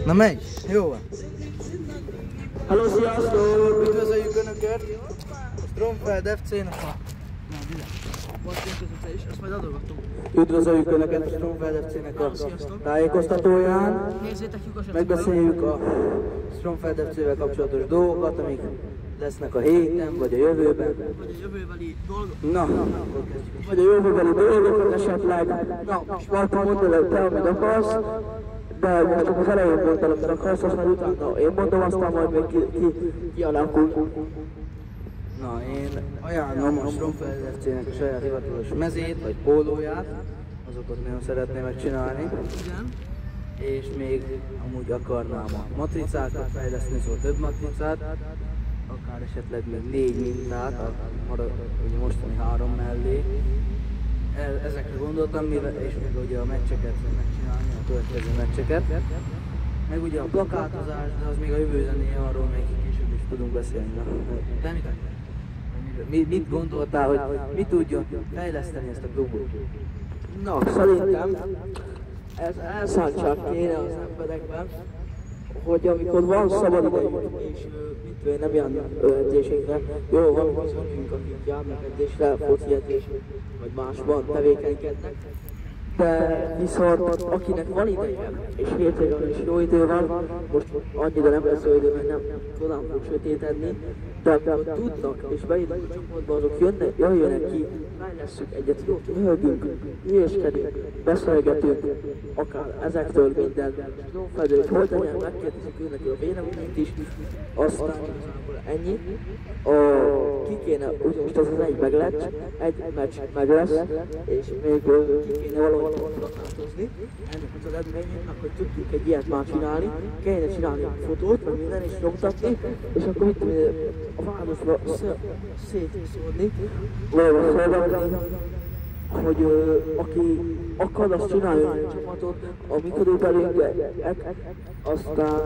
Na megy, jó van. Hello, sziasztok! Üdvözöljük Önöket a Stromfeld FC-nek a... Ezt majd adogatunk. Üdvözöljük Önöket a Stromfeld FC-nek a tájékoztatóján. Megbeszéljük a Stromfeld FC-vel kapcsolatos dolgokat, amik lesznek a héten, vagy a jövőben. Vagy a jövőbeli dolgok. Na, vagy a jövőbeli dolgokat esetleg. Na, Sparta, mondd el, te, amit akarsz. De most csak az elején mondtam, amit akarsz, azt majd utána én mondom, aztán majd még kialakul. Na, én ajánlom a Stromfeld FC-nek a saját hivatalos mezét, vagy pólóját. Azokat nagyon szeretném megcsinálni. Igen. És még amúgy akarnám a matricákat fejleszteni, szóval több matricát. Akár esetleg még 4 mintát, a mostani 3 mellé. Ezekre gondoltam, és még ugye a meccseket megcsinálni, a következő meccseket. Meg ugye a plakátozás, de az még a jövő zenéje, arról még később is tudunk beszélni. De mit gondoltál, hogy mit tudjon fejleszteni ezt a klubot? Na, szerintem ez elszántság kéne az emberekben, hogy amikor van szabad idejük, és nem jön edzésünkre, jó, van azonunk, akik járnak edzésre, foci edzésre, vagy másban tevékenykednek, de viszont akinek van ideje, és hétvégén is jó idő van, most annyira nem lesz jó idő, mert nem tudom fog sötétedni, de amikor tudnak, és beírnak a csoportba, azok jöjjönek ki, fejlesszük egyet, jót röhögünk, hülyéskedünk, beszélgetünk, akár ezektől minden Stromfeldről, hogy legyen, megkérdezik őnek a véleményét is, aztán igazából ennyi. Ki kéne, ugye most az egy meg lett, egy meccs meg lesz, és még ki kéne valahogy plakátozni ennek az eredményének, hogy tudjuk egy ilyet már csinálni, kellene csinálni a fotót, meg minden is nyomtatni, és akkor mit a városba szétszórni, vagy felvenni, hogy aki akar, azt csináljon egy csapatot, amikor belőlünk, aztán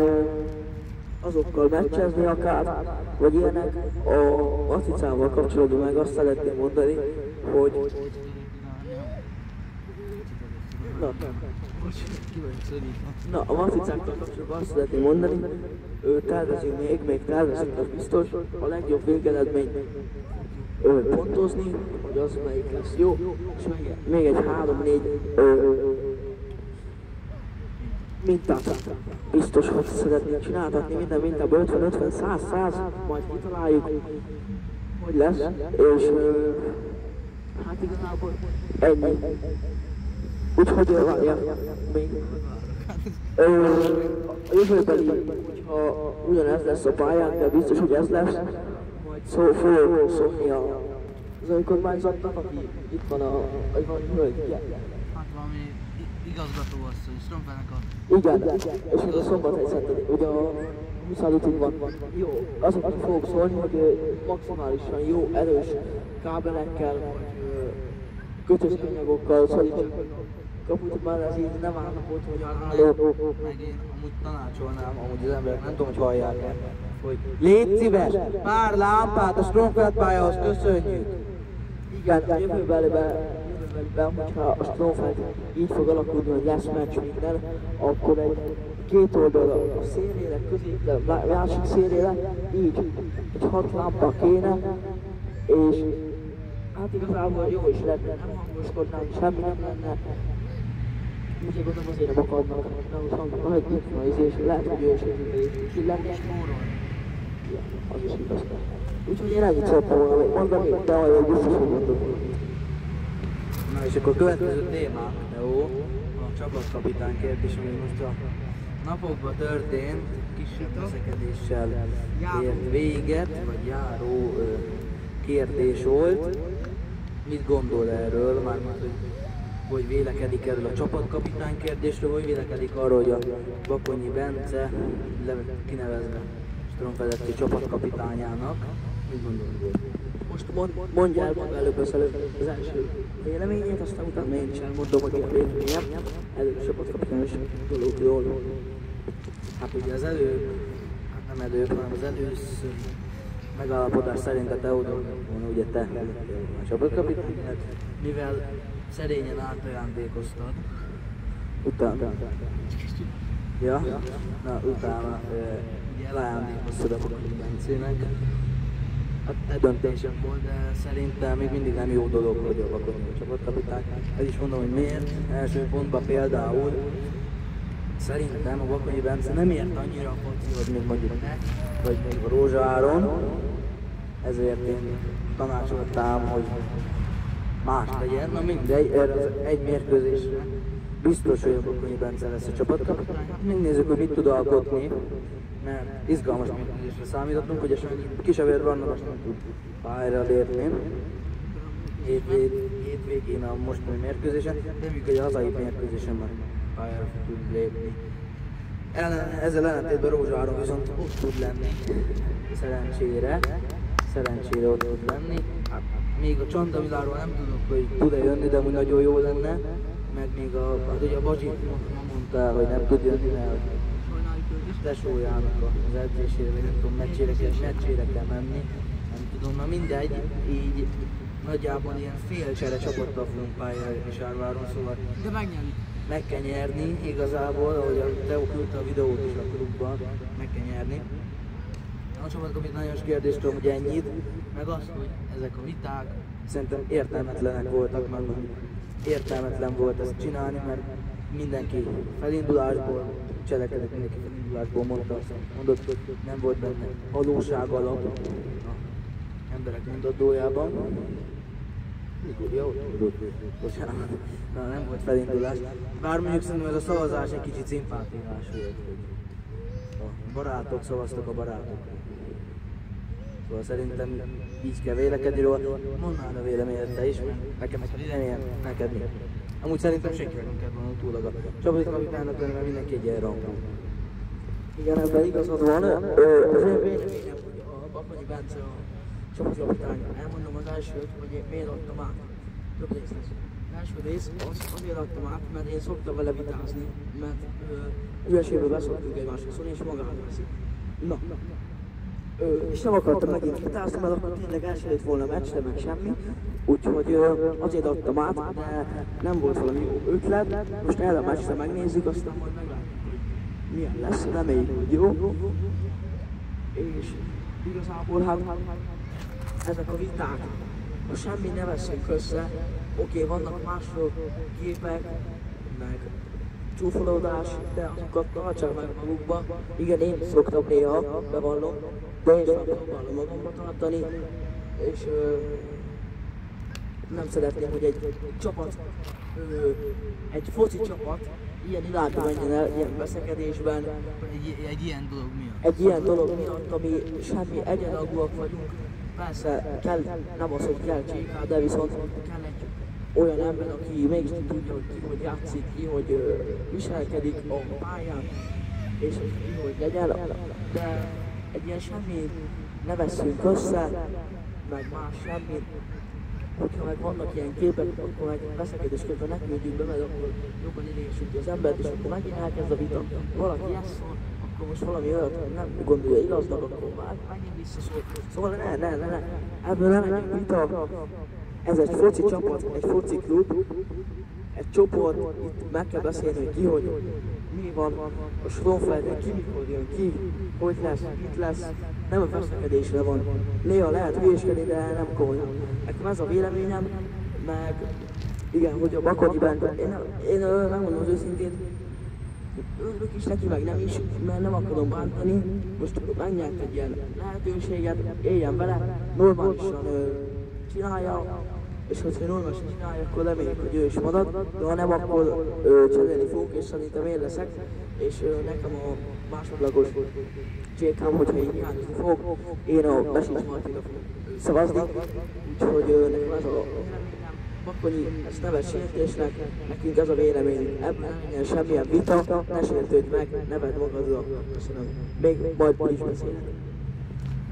azokkal meccsezni akár, vagy ilyenek. A matricával kapcsolatban meg azt szeretném mondani, hogy a matricákkal kapcsolatban azt szeretném mondani, tervezünk még tervezünk, az biztos, a legjobb végeredmény pontozni, hogy az melyik lesz jó, és még egy 3-4 mintát biztos, hogy szeretnénk csináltatni, minden mintában 50-50-100-100, majd kitaláljuk, hogy lesz, és hát igazából ennyi. Úgyhogy várjál, még a jövőbeli, hogyha ugyanez lesz a pályán, de biztos, hogy ez lesz, majd fogok szólni az önkormányzatnak, aki itt van a hölgy. Hát valami igazgatóasszony, Stromfeldnek a... Igen, és ez a Szombathely Szentendrei, ugye a 25-ig van. Jó, azoknak fogok szólni, hogy maximálisan jó, erős kábelekkel, kötőanyagokkal szorítsak kaput, már ez így nem állnak ott, hogy álló. Meg én amúgy tanácsolnám, amúgy az emberek nem tudom, hogy hallják-e, hogy légy szíves, pár lámpát a Stromfeld pályához, köszönjük! Igen, a jövőben, hogyha a Stromfeld így fog alakulni, hogy lesz meccs minden, akkor egy két oldalra a szélére, középre, másik szélére, így egy 6 lámpa kéne, és hát igazából jó is lenne, nem hangoskodnánk, semmi nem lenne. Úgyhogy gondolom azért nem akarnak, hogy hangnak, hogy itt van az, és lehet, hogy ő is illetni. Ja, az is igaz. Úgyhogy én ennyit szerettem volna mondani, de olyan biztos, hogy mondom. Na és akkor következő témánk, jó, a csapatkapitány kérdés, ami most a napokban történt, kisebb veszekedéssel ért véget, vagy járó kérdés volt. Mit gondol erről, mármint, hogy vélekedik erről a csapatkapitány kérdésről, hogy vélekedik arról, hogy a Bakonyi Bence kinevezve Stromfeld FC csapatkapitányának. Mit gondolod? Most mondja el maga előbb az első véleményét, aztán utána én is elmondom, hogy a véleményem. Előbb csapatkapitányos dolog jól. Hát ugye az előbb, hát nem előbb, hanem az először megállapodás szerint a Teodor volna ugye te a csapatkapitány, mivel szerényen átajándékoztad. Utána. Ja, na utána ugye elajándékoztad a Bakonyi Bencének. A döntésem volt, de szerintem még mindig nem jó dolog, hogy a Bakonyi csapatkapitány. Ez is mondom, hogy miért. Első pontban például szerintem a Bakonyi Bence nem ért annyira a focihoz, mint mondjuk vagy még a Rózsa Áron. Ezért én tanácsoltam, hogy más legyen. Na mindegy, erre az egy mérkőzésre biztos, hogy a Bakonyi Bence lesz a csapatkapitány. Megnézzük, hogy mit tud alkotni, mert izgalmas mérkőzésre számítottunk, hogy esetleg Kisevér Barnabás nem tud pályára lépni. Hétvégén a mostani mérkőzésen, reméljük, hogy a hazai mérkőzésen már pályára tud lépni. Ezzel ellentétben Rózsa Áron viszont ott tud lenni, szerencsére ott tud lenni. Hát, még a Csandaviláról nem tudok, hogy tud-e jönni, de úgy nagyon jó lenne. Meg még hát ugye a Bazsi mondta, hogy nem tud jönni, mert tesójának az edzésére, vagy nem tudom, meccsére kell menni. Nem tudom, na mindegy, így nagyjából ilyen félcsere csapattal fogunk pályára Kisárváron, szóval De megnyerni. meg kell nyerni igazából, ahogy a Teo küldte a videót is a klubban, meg kell nyerni. A csapatkapitányos kérdést tudom, hogy ennyit, meg azt, hogy ezek a viták szerintem értelmetlenek voltak, mert értelmetlen volt ezt csinálni, mert mindenki felindulásból cselekedett, mindenki felindulásból mondott, hogy nem volt benne valóság alap az emberek mondandójában. Jó, bocsánat, nem volt felindulás. Bár mondjuk szerintem ez a szavazás egy kicsit szimpátiás volt, hogy a barátok szavaztak a barátokra. Szóval szerintem így kell vélekedni róla. Mondd a véleményed te is, nekem egy véleményem, neked mi. Amúgy szerintem senkinek nem kell volna túlag a csapatkapitánynak lenni, mert mindenki egy ilyen rangban. Igen, ebben igazad van. Az én véleményem, hogy a Bakonyi Bence a csapatkapitány. Elmondom az elsőt, hogy én miért adtam át. Több rész lesz. Az első rész azért adtam át, mert én szoktam vele vitázni, mert hülyeségből beszoktunk egymásra szólni, és magára veszik. Na. És nem akartam megint vitázni, mert akkor tényleg el se lett volna meccs, de meg semmi. Úgyhogy azért adtam át, de nem volt valami jó ötlet. Most erre a meccsre megnézzük, aztán majd meglátjuk, hogy milyen lesz. Reméljük, hogy jó. És igazából hát ezek a viták, ha semmi ne veszünk össze, oké, vannak másról képek, meg csúfolódás, de azokat tartsák meg magukba. Igen, én szoktam néha, bevallom, de én sem próbálom magamba tartani, és nem szeretném, hogy egy csapat, egy foci csapat ilyen irányba menjen el, ilyen veszekedésben. Egy ilyen dolog miatt? Egy ilyen dolog miatt, ami semmi egyenlagúak vagyunk. Persze kell, nem az, hogy kell csékál, de viszont kell egy olyan ember, aki mégis tudja, hogy ki hogy játszik, ki hogy viselkedik a pályán, és ki hogy legyen. De egy ilyen semmi ne vesszünk össze, meg más semmi. Hogyha meg vannak ilyen képek, akkor meg veszekedésképpen ne küldjünk be, mert akkor jobban idézsük az embert, és akkor megint elkezd a vita. Valaki ezt szól, akkor most valami olyat nem gondolja igaznak, akkor már megint visszaszól. Szóval ne. Ebből nem egy vita. Ez egy foci csapat, egy foci klub, egy csoport, itt meg kell beszélni, hogy ki, hogy mi van a Stronfelden, ki mikor jön ki, hogy lesz, mit lesz. Nem a veszekedésre van. Néha lehet hülyéskedni, de nem komolyan. Nekem ez a véleményem, meg igen, hogy a Bakonyi Bence, én megmondom az őszintén, örülök is neki, meg nem is, mert nem akarom bántani. Most megnyert egy ilyen lehetőséget, éljen vele, normálisan csinálja, és hogyha normálisan csinálja, akkor reméljük, hogy ő is marad, de ha nem, akkor cserélni fogunk, és szerintem én leszek, és nekem a másodlagos csékám, hogyha így hiányozni fog, én a Mesics Martinra fogok szavazni, úgyhogy nekem ez a Bakonyi, ezt neves sértésnek, nekünk ez a véleményünk, ebben nem legyen semmilyen vita, ne sértődj meg, ne vedd magadra, köszönöm, még majd is beszélek.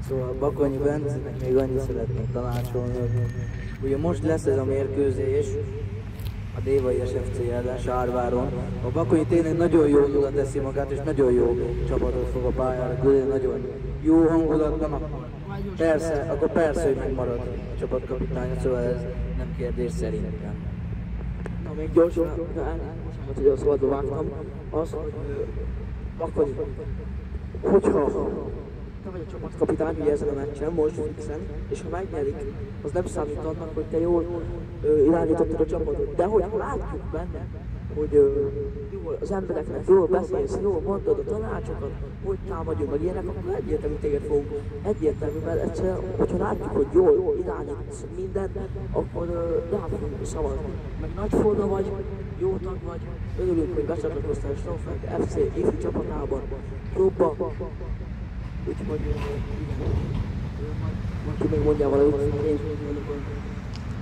Szóval Bakonyi Bencenek még annyit szeretnék tanácsolni, ugye most lesz ez a mérkőzés, a Dévai SFC ellen Sárváron. A Bakonyi tényleg nagyon jól oda teszi magát, és nagyon jó csapatot fog a pályára küldeni, nagyon jó hangulatban, akkor persze, hogy megmarad a csapatkapitánya, szóval ez nem kérdés szerintem. Na még gyorsan, hogy a szabadba vágtam, az, hogy Bakony, hogyha te vagy a csapatkapitány ugye ezen a meccsen, most fixen, és ha megnyerik, az nem számít annak, hogy te jól irányítottad a csapatot. De hogyha látjuk benne, hogy jól az embereknek jól beszélsz, jól mondod a tanácsokat, hogy támadjunk meg ilyenek, akkor egyértelmű téged fogunk. Egyértelmű, mert egyszerűen, hogyha látjuk, hogy jól irányítsz mindent, akkor rá fogunk szavazni. Meg nagyforda vagy, jó tag vagy, örülünk, hogy becsatlakoztál a Stromfeld FC ifjú csapatában, klubba. Úgyhogy mondjuk még mondjál valamit, én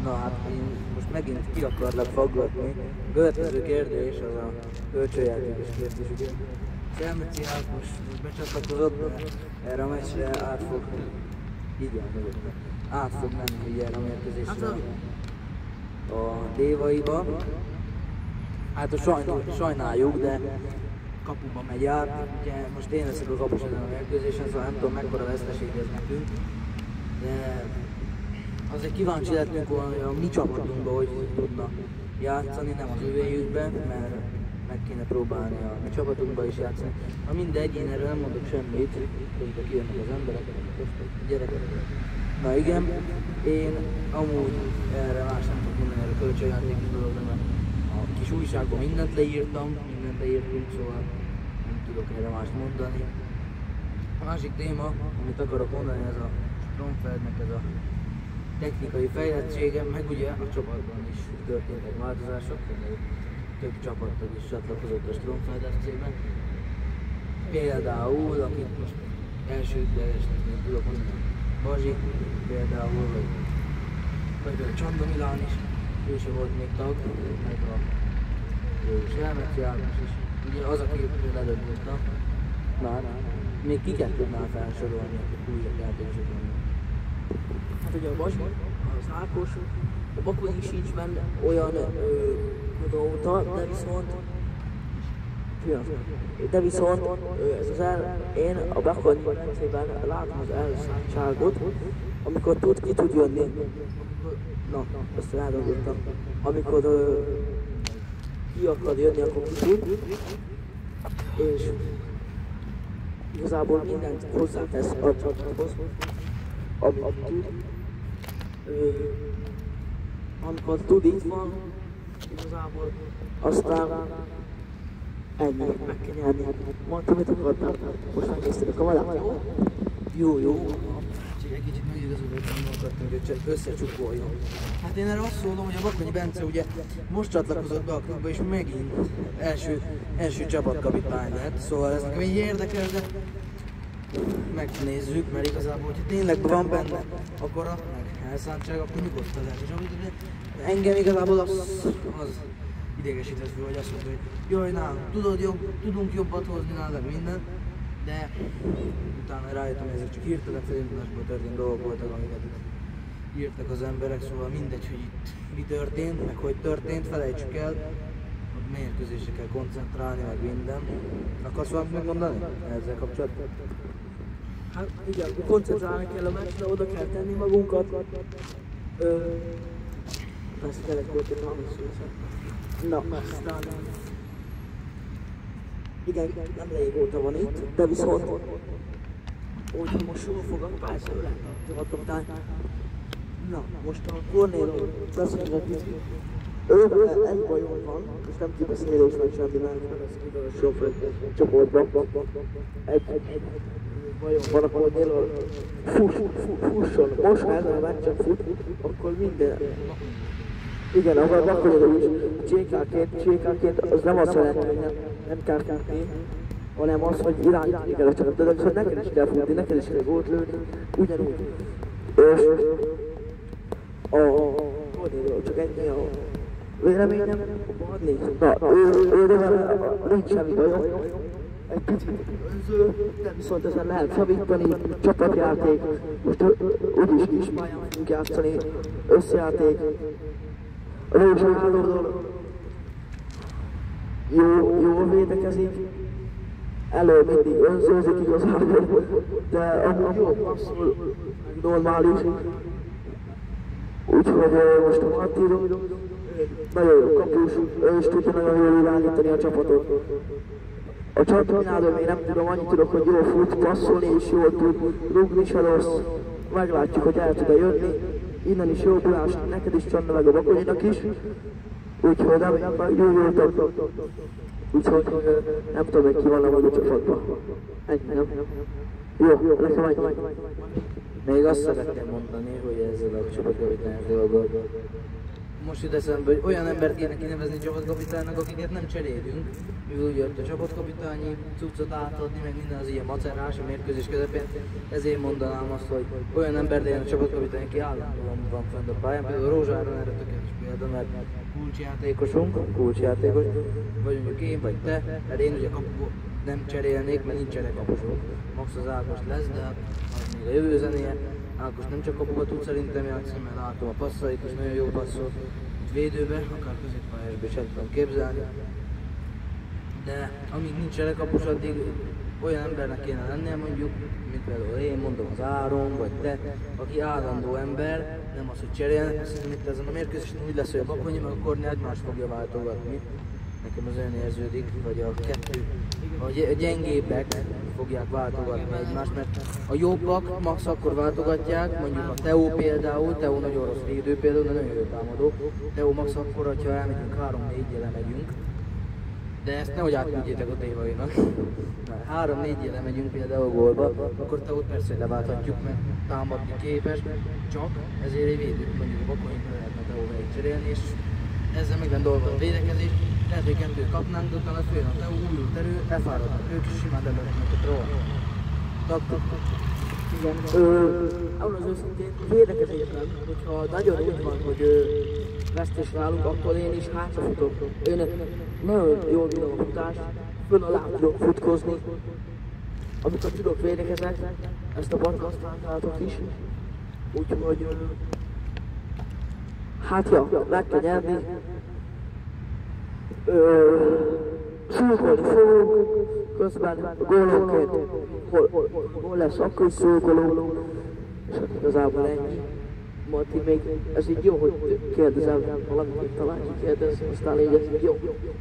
Na hát én most megint ki akarlak faggatni. A következő kérdés az a kölcsönjátékos kérdés, ugye. Selmeciák most becsatlakozott, de erre a meccsre át fog, így van mögöttem, át fog menni ugye erre a mérkőzésre a Dévaiba. Hát sajnáljuk, de kapuba megy át. Ugye most én leszek a kapus ezen a mérkőzésen, szóval nem tudom mekkora veszteség ez nekünk. De azért kíváncsi lettünk volna, hogy a mi csapatunkban hogy tudna játszani, nem az övéjükben, mert meg kéne próbálni a mi csapatunkban is játszani. Ha mindegy, én erről nem mondok semmit, közben kijönnek az emberek, a gyerekek. Na igen, én amúgy erre más nem tudok mondani, erre a kölcsönjátékos dologra, mert a kis újságban mindent leírtunk, szóval nem tudok erre mást mondani. A másik téma, amit akarok mondani, ez a Stromfeldnek ez a technikai fejlettsége, meg ugye a csapatban is történtek változások, több csapattag is csatlakozott a Stromfeld FC-be. Például, akit most elsődlegesnek tudok mondani, Bazsi például, vagy a Csanda Milán is, ő se volt még tag, meg a Selmeci Ágnes is, ugye az, aki ledöbböltem. Már még kiket tudnál felsorolni, akik új játékosok vannak? hát ugye a Bazsi, az Ákos, a Bakonyi sincs benne olyan óta, de viszont ez az én a Bakonyi rendszerben látom az elszántságot, amikor ki tud jönni. Na, ezt rádolgottam. Amikor ki akar jönni, akkor ki tud. És igazából mindent hozzátesz a csapathoz, amit tud. Amikor tud, itt van, igazából aztán ennyi, meg kell nyerni. Mondtam, mit akartam, most megnézted a kamerát, jó? Jó. Egy kicsit megigazolódtam, akartam, hogy összecsukkoljon. Hát én erre azt szólom, hogy a Bakonyi Bence ugye most csatlakozott be a klubba, és megint első csapatkapitány lett, szóval ez nekem így érdekes, de megnézzük, mert igazából, hogyha tényleg van benne akarat, meg elszántság, akkor nyugodtan lehet is. Engem igazából az idegesített fő, hogy azt mondta, hogy jaj, tudunk jobbat hozni nálad minden, de utána rájöttem, hogy ezek csak hirtelen felindulásból történt dolgok voltak, amiket írtak az emberek, szóval mindegy, hogy itt mi történt, meg hogy történt, felejtsük el, hogy mérkőzésre kell koncentrálni, meg minden. Akarsz valamit megmondani ezzel kapcsolatban? Hát igen, koncentrálni kell a meccsre, oda kell tenni magunkat. Persze kellett volt egy na, aztán... Igen, nem régóta van itt, de viszont... Hogyha most jól fogad, persze ő lett a csapatkapitány. Na, most a Cornélo beszélünk egy kicsit. Egy bajom van, és nem kibeszélés vagy semmi, mert ez kivel a Stromfeld csoportban. Egy bajom van a Cornélo, fusson. Most ha ezen a meccsen fut, akkor minden... Igen, a Bakonyi is csékáként az nem azt jelenti, hogy nem kell futni, hanem az, hogy irányítani kell a csapatot, de viszont neked is kell futni, neked is kell gólt lőni, ugyanúgy. És csak ennyi a véleményem, adni. Na, ővel nincs semmi bajom. Egy picit önző, de viszont ezen lehet javítani, csapatjáték, most úgyis kis pályán fogunk játszani, összejáték. Rózsa hálóról jól védekezik, elő mindig önzőzik igazából, de amúgy jó passzol, normális. Úgyhogy most a Mattiro nagyon jó kapus, ő is tudja nagyon jól irányítani a csapatot. A csapatminádról még nem tudom, annyit tudok, hogy jól fut, passzolni is jól tud, rúgni se rossz. Meglátjuk, hogy el tud-e jönni. Innen is jó bulás, neked is Csanna, meg a Bakonyinak is. Úgyhogy nem gyógyultak. Úgyhogy nem tudom, hogy ki van a maga csapatban. Ennyi, nem? Jó, nekem ennyi. Még azt szeretném mondani, hogy ezzel a csapatkapitányos dolgot. Most jut eszembe, hogy olyan embert kéne kinevezni csapatkapitánynak, akiket nem cserélünk. Mivel úgy jött a csapatkapitányi cuccot átadni, meg minden az ilyen macerás a mérkőzés közepén. Ezért mondanám azt, hogy olyan ember legyen a csapatkapitány, aki állandóan van fent a pályán. Például Rózsáron erre tökéletes példa, mert kulcsjátékosunk, kulcsjátékos, vagy mondjuk én, vagy te, mert én ugye kapuba nem cserélnék, mert nincs cserekapusunk. Max az Ákos lesz, de az még a jövő zenéje. Ákos nem csak kapuba tud szerintem játszani, mert látom a passzait, és nagyon jó passzol védőbe, akár középpályásba is el tudom képzelni. De amíg nincs cserekapus, addig olyan embernek kéne lennie mondjuk, mint például én mondom az Áron, vagy te, aki állandó ember, nem az, hogy cserélnek, szerintem itt ezen a mérkőzésen úgy lesz, hogy a Bakonyi meg a Korni egymást fogja váltogatni. Nekem az olyan érződik, vagy a kettő, a gyengébbek fogják váltogatni egymást, mert a jobbak max akkor váltogatják, mondjuk a Teó például, Teó nagyon rossz védő például, de nagyon jó támadó. Teó max akkor, ha elmegyünk 3-4-jel lemegyünk, de ezt nehogy átküldjétek a tévainak. 3-4-jel megyünk például gólba, akkor Teót persze leválthatjuk, mert támadni képes, csak ezért egy védő, mondjuk a Bakonyi lehetne Teóval cserélni, és ezzel meg lenne dolga a védekezés. Lehet, hogy kettőt kapnánk, de utána följön a Teó, újult erő, elfáradnak ők, és simán levezetnek a troll. Taktik. Igen. Ahol az őszintén védekezésben, hogyha nagyon úgy van, hogy vesztésre állunk, akkor én is hátra futok. Én nagyon jól bírom a futást, fönn alá tudok futkozni. Amikor tudok védekezek, ezt a barkast használtátok is. Úgyhogy hát ja, meg kell nyerni. Szurkolni fogunk, közben a gólonként, hol lesz, akkor is szurkolunk, és hát igazából ennyi. Marti, még ez így jó, hogy kérdezem, valamit talán kikérdez, aztán így ez jó,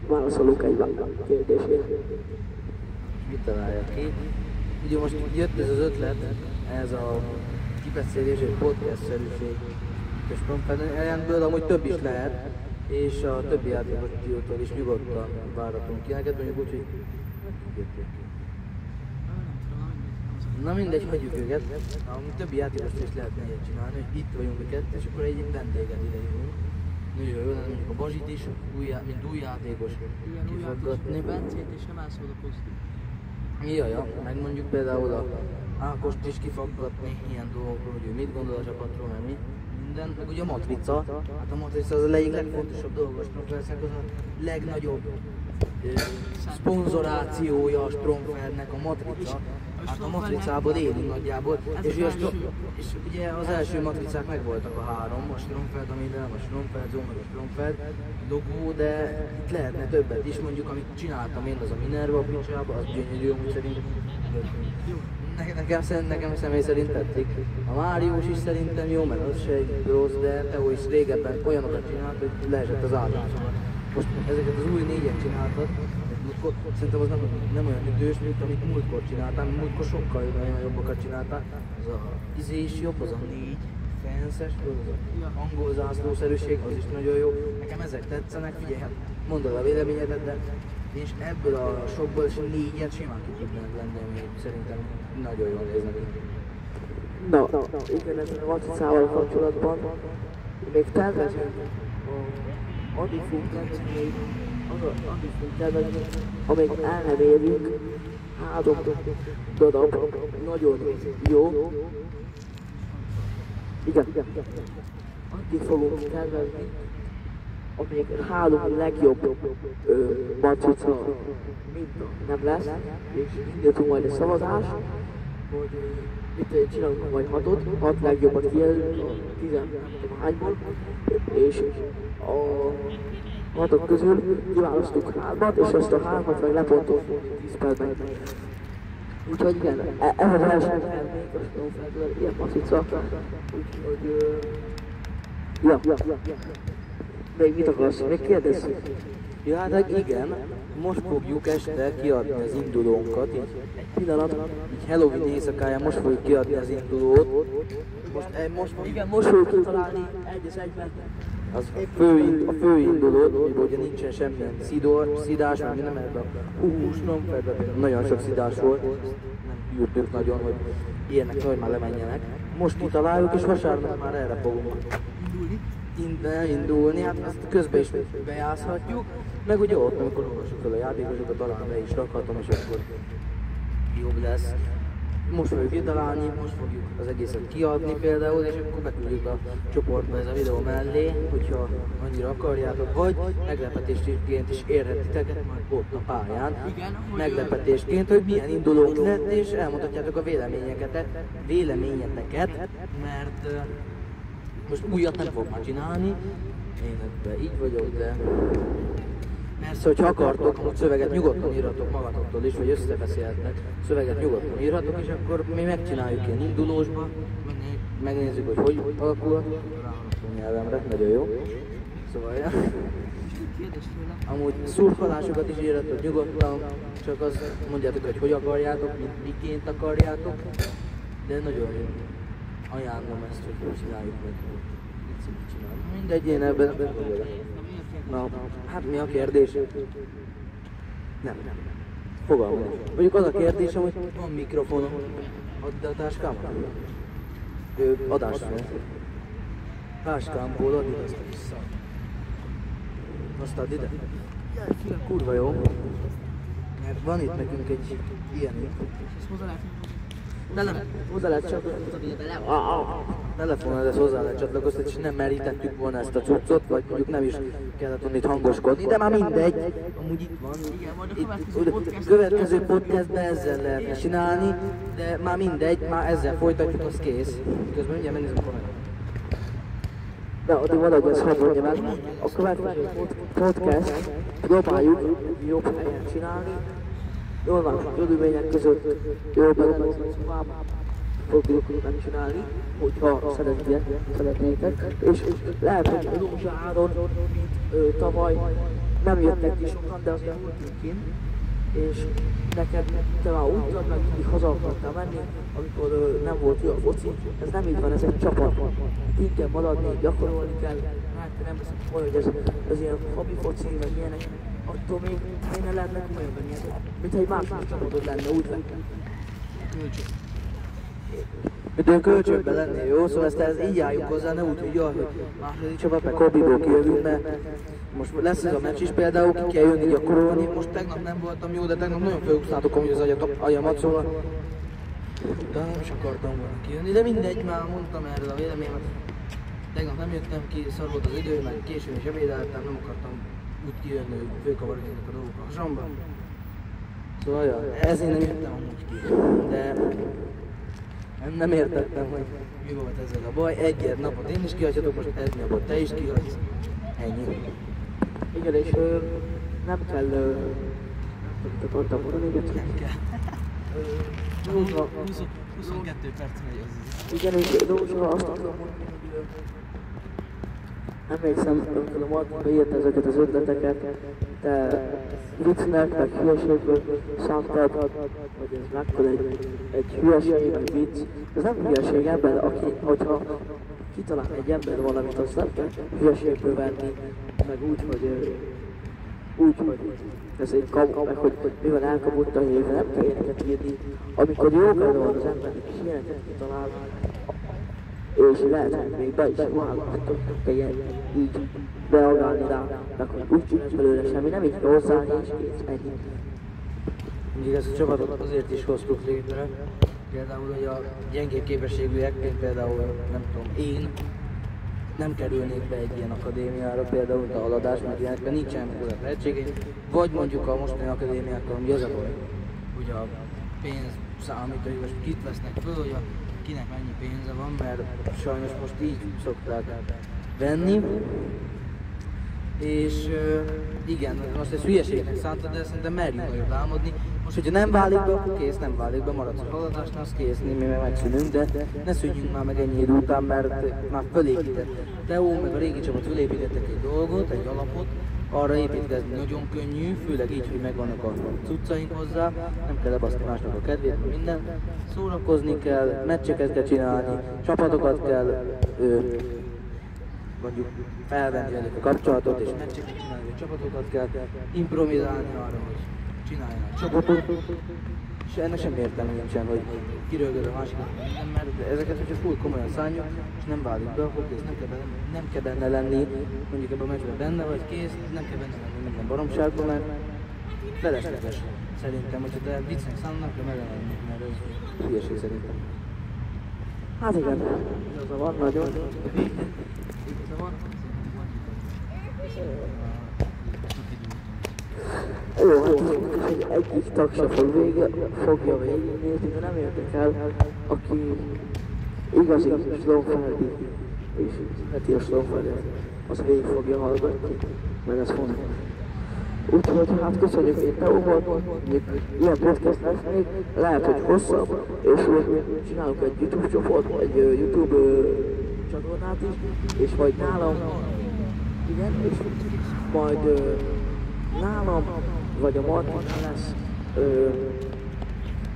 válaszolunk egy kérdésére. Mit találjak ki? Ugye most jött ez az ötlet, ez a kibeszélés, egy podcast-szerűség, és ebből amúgy több is lehet, és a többi játékostól is nyugodtan várhatunk ki. Neked mondjuk úgy, hogy na mindegy, hagyjuk őket. A többi játékostól is lehetne ilyet csinálni, hogy itt vagyunk mi kettő, és akkor egy vendéget idejövünk. Nagyon jó lenne mondjuk a Bazsit is, mint új játékos kifaggatni. Bencét és sem elszórakozni. Ja, meg mondjuk például a Ákost is kifaggatni ilyen dolgokról, hogy ő mit gondol a csapatról, meg mi. Minden, meg ugye a matrica, hát a matrica az a egyik legfontosabb dolog a Stromfeldnek, az a legnagyobb szponzorációja a Stromfeldnek a matrica. Hát a matricából élünk nagyjából, és ugye az első matricák megvoltak a három, a Stromfeld, a Stromfeld Zone, meg a Stromfeld logó, de itt lehetne többet is, mondjuk amit csináltam én, az a Minerva a picsában, az gyönyörű, amúgy szerintem. Nekem személy szerint tetszik. A Máriós is szerintem jó, mert az se egy rossz, de Teó is régebben olyanokat csinált, hogy leesett az államszóval. Most ezeket az új négyet csináltad, szerintem az nem olyan idős, mint amit múltkor csináltál, múltkor sokkal jobbakat csináltál. Az a izé is jobb, az a 4 fences, az a angol zászlószerűség, az is nagyon jó. Nekem ezek tetszenek, figyelj, hát mondod a véleményedet, de és ebből a sokból is 4-et simán ki tudnak lenni, ami szerintem nagyon jól néznek ki. Na, igen, ez a matricával kapcsolatban még tervezünk addig fogunk tervezni, amíg el nem érjünk 3 darab nagyon jó. Igen, addig fogunk tervezni, amíg 3 legjobb matrica minta nem lesz, és indítunk majd egy szavazást, hogy itt csinálunk majd 6 legjobbat kijelölünk a 10-hányból, és a 6 közül kiválasztunk 3-at, és ezt a 3-at meg lepontoljuk 10 percben. Úgyhogy igen, ez az első termék, a Stromfeldről, ilyen matrica, úgyhogy ja. Még mit akarsz? Még kérdezzük? Ja, hát igen, most fogjuk este kiadni az indulónkat, így Pillanat. Halloween éjszakáján most fogjuk kiadni az indulót. Most fogjuk kitalálni egy az egyben. A főindulót, ugye nincsen semmilyen szidás, meg minden, mert a Stromfedben nagyon sok szidás volt, nem írtuk nagyon, hogy ilyenek hogy már lemenjenek. Most kitaláljuk, és vasárnap már erre fogunk indulni, hát ezt közben is bejátszhatjuk, meg ugye ott, amikor olvassuk fel a játékosokat, talán be is rakhatom, és akkor jobb lesz. Most fogjuk kitalálni, most fogjuk az egészet kiadni például, és akkor beküldjük a csoportba ez a videó mellé, hogyha annyira akarjátok, vagy meglepetésként is érhetiteket majd ott a pályán. Meglepetésként, hogy milyen indulónk lett, és elmondhatjátok a véleményeteket, mert most újat nem fog már csinálni, én ebben így vagyok, de persze, hogyha akartok, amúgy szöveget nyugodtan írhatok magatoktól is, vagy összebeszélhetnek, szöveget nyugodtan írhatok, és akkor mi megcsináljuk ilyen indulósban, megnézzük, hogy alakul, ráhallgatom nyelvemre, nagyon jó. Szóval, ja. Amúgy szurkolásokat is írhatok nyugodtan, csak azt mondjátok, hogy akarjátok, miként akarjátok, de nagyon jó. Ajánlom ezt, hogy csináljuk meg. Mindegy, én ebben vagyok. Na, hát mi a kérdés? Nem. Fogalmam. Mondjuk az a kérdésem, hogy van mikrofonom. Add a táskámat. Adásra. Táskámból add ide azt a vissza. Azt add ide. Kurva jó. Mert van itt nekünk egy ilyen. De nem, hozzá lehet csatlakozni. Telefonon ez hozzá lehet csatlakozni, és nem merítettük volna ezt a cuccot, vagy mondjuk nem is kellett volna itt hangoskodni, de már mindegy. Amúgy itt van. A következő podcastben ezzel lehetne csinálni, de már mindegy, már ezzel folytatjuk, az kész. Közben mindjárt megnézem a kamerát. De addig valahogy ezt hadd mondjam el. A következő podcast próbáljuk jobb helyen csinálni. Normális körülmények között jól tovább fogjuk megcsinálni, hogyha szeretnétek. És lehet, hogy Rózsa Áron, mint tavaly nem jöttek ki sokan, de azért voltunk kint. És neked te már úgy tudod, meg mindig haza akartál menni, amikor nem volt jó a foci. Ez nem így van, ez egy csapat. Így kell maradni, gyakorolni kell. Hát te nem veszek olyan, hogy ez ilyen hobby foci, meg ilyenek. Attól még ne lehetnek komolyan venni, mint egy második csapatod lenne, úgy vettem. Mint olyan kölcsönben lennél, jó? Szóval ezt így álljunk hozzá, ne úgy, hogy jaj, hogy második csapat, meg hobbiból kijövünk, mert most lesz ez a meccs is például, ki kell jönni gyakorolni. Most tegnap nem voltam jó, de tegnap nagyon felhúztátok amúgy az agyamat, szóval de nem is akartam volna kijönni, de mindegy, már mondtam erről a véleményemet. Tegnap nem jöttem ki, szar volt az idő, meg későn is ebédeltem, nem akartam úgy kijönni, hogy fölkavarodjanak a dolgok a hasamba. Szóval ja, ezért nem jöttem amúgy ki, de nem értettem, hogy mi volt ezzel a baj. Egy napot én is kihagyhatok, most egy napot te is kihagysz. Ennyi. Igen, és nem kell... nem akartam mondani, de nem kell. 22 perc megy az. Igen, és Rózsa azt tudom mondani, hogy emlékszem, amikor a Martin beírta ezeket az ötleteket, te viccnek, meg hülyeségből számtad, hogy ez mekkora egy hülyeség, egy vicc. Ez nem hülyeség ember, hogyha kitalál egy ember valamit, azt nem kell hülyeségből venni, meg úgy, hogy ez egy kamu, meg hogy mivel elkapott a héve, nem kell ilyeneket írni. Amikor jó kedve van az embernek, és ilyeneket kitalál, és lehet, hogy még be is válogattok, így reagálni rá, meg hogy úgy csinálsz belőle semmi, nem így hozzáállni, és kész, ennyi. Mindig ezt a csapatot azért is hoztuk létre, például, hogy a gyengébb képességűek, mint például, nem tudom, én, nem kerülnék be egy ilyen akadémiára, például a haladás, mert ilyenekben nincsen olyan tehetségeim, vagy mondjuk a mostani akadémiákkal, ami az a baj, hogy a pénz számít, hogy most kit vesznek föl, hogy kinek mennyi pénze van, mert sajnos most így szokták venni. És igen, most ez hülyeségnek szántad, de szerintem merjünk nagyobb álmodni. Most, hogyha nem válik be, akkor kész, nem válik be, maradsz a haladásnál, az kész, mi meg megszűnünk, de ne szűnjünk már meg ennyi idő után, mert már fölépített. Teó, meg a régi csapat fölépítettek egy dolgot, egy alapot, arra építkezni nagyon könnyű, főleg így, hogy megvannak a cuccaink hozzá, nem kell lebaszni másnak a kedvét, minden. Szórakozni kell, meccseket kell csinálni, csapatokat kell mondjuk felvenni velük a kapcsolatot, és meccseket csinálni, vagy csapatokat kell improvizálni arra, hogy csináljanak csapatot. És ennek semmi értelme nincsen, hogy kirögöd a másikat minden, mert ezeket, hogyha full komolyan szálljuk, és nem válik be, akkor kész, nem kell benne lenni, mondjuk ebben a meccsben benne vagy, kész, nem kell benne lenni minden baromságban, mert felesleges szerintem, hogyha te viccnek számnak, nem kell lenni, mert ez hülyeség szerintem. Hát igen, igaza van nagyon. Igaza van? Jó, hát egyik tag se fogja végignézni, de nem érdekel, aki igazi Slomfeldi és heti a Slomfeldet, az végig fogja hallgatni, mert ez fontos. Úgyhogy hát köszönjük, hogy itt volt, mondjuk ilyen podcast lesz még, lehet, hogy hosszabb, és csinálunk egy YouTube csoport, vagy YouTube csatornát is, és majd nálam, igen, és majd nálam, vagy a Martinnál lesz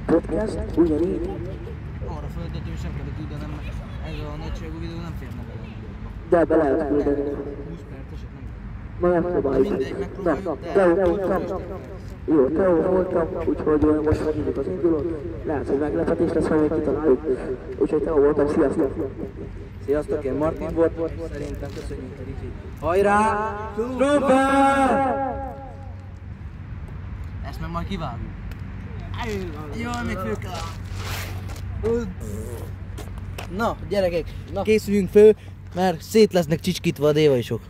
podcast, ugyanígy. Arra föltettem, és nem kellett küldenem, mert ez a nagyságú videó nem férne bele. De be lehet küldeni. 20 perceset nem. Ma megpróbáljuk. Mindegy, megpróbáljuk, Jó, Teó voltam, úgyhogy most megnyitjuk az indulót. Lehet, hogy meglepetés lesz, ha még kitaláljuk. Úgyhogy Teó voltam, sziasztok! Sziasztok, én Martin volt, szerintem köszönjük a Ricsi. Hajrá! Super! Ezt meg majd kivágjuk. Jaj, még föl kell. Na, gyerekek, készüljünk föl, mert szét lesznek csicskítva a dévaisok.